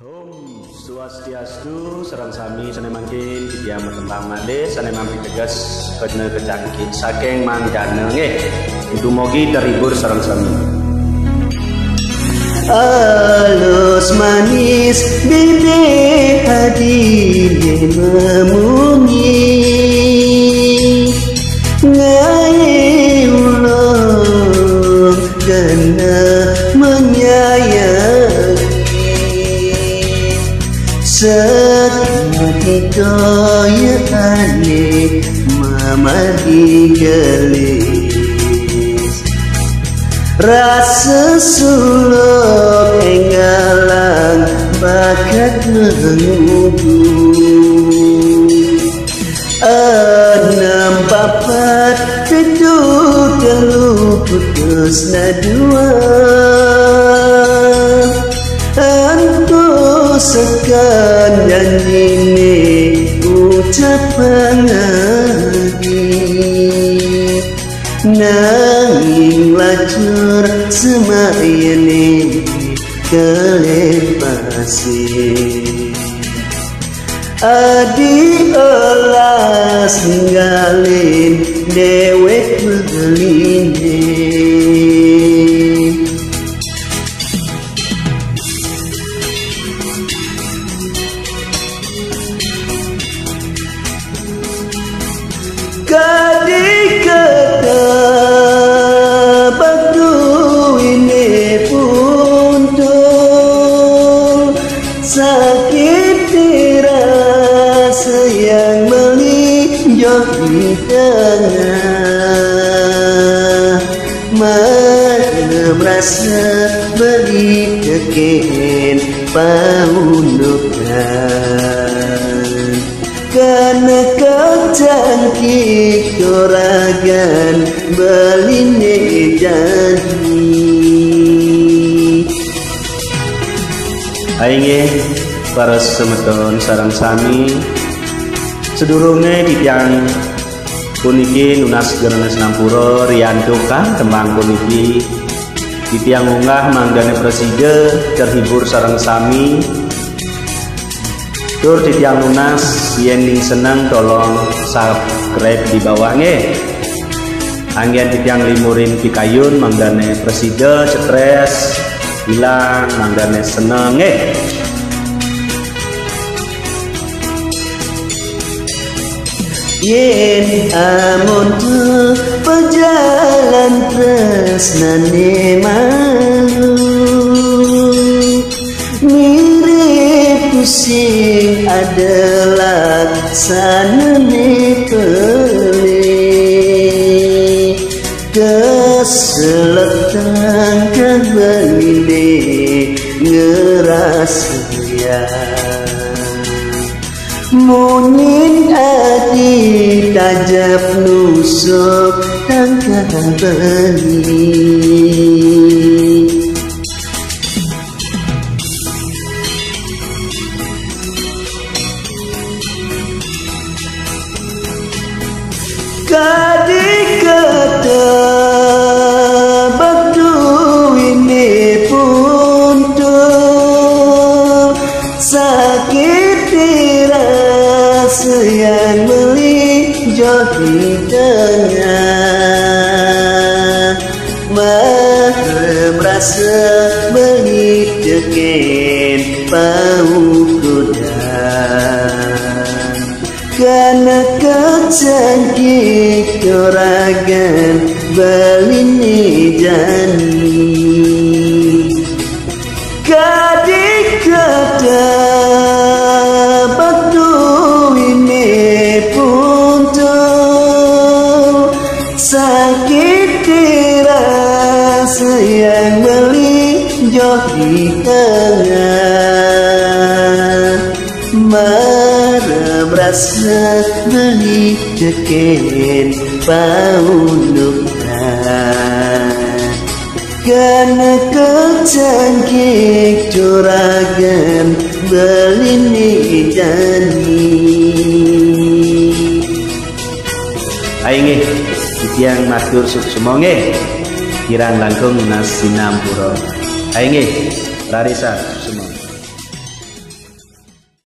Om Swastiastu, sareng sami sane mangkin tiyang tentang malih sane mampi tegas kena kecangkit saking manggane nggih. Dumugi terhibur sareng sami. Alus manis bibir hati memungi ngai ulung kena menyayangi seketika ya aneh mama digelis rasa suluk enggalang bakat menunggu enam papat tujuh telu putus dua antu sekan janji ni ucapan lagi nanging lacur semayani kelepasi adi olas ngalin dewek begeline kadi kata batu ini puntung sakit dirasa yang melinjau di tengah mana merasa beri keken paundukan karena kau cantik koragan beline janji Aing para semeton sareng sami sedurunge tiyang puniki nunas gerana Senampura riyanto kang tembang puniki tiyang unggah manggane preside terhibur sareng sami tur tiyang lunas yen ning seneng tolong subscribe di bawah nggih. Anggen tiyang limurin pikayun manggane preside stres hilang manggane seneng nggih. yen amun tu pejalan tresnane malu pusing adalah sanane pele keseletan kebeline ngerasa ya munin hati tajab nusuk tangkah beli kadi kata batu ini puntung sakit dirasa yang melinjau di tengah merasa melideken paukudan karena kecangkit koragan beline jani kadi kata batu ini puntung sakit dirasa yang melinjau di tengah merasa beli keken paundukan karena kecangkit coragan beline jani Aing tiyang matur suksema nggih kirang langkung Senampura. Aing Larissa semua.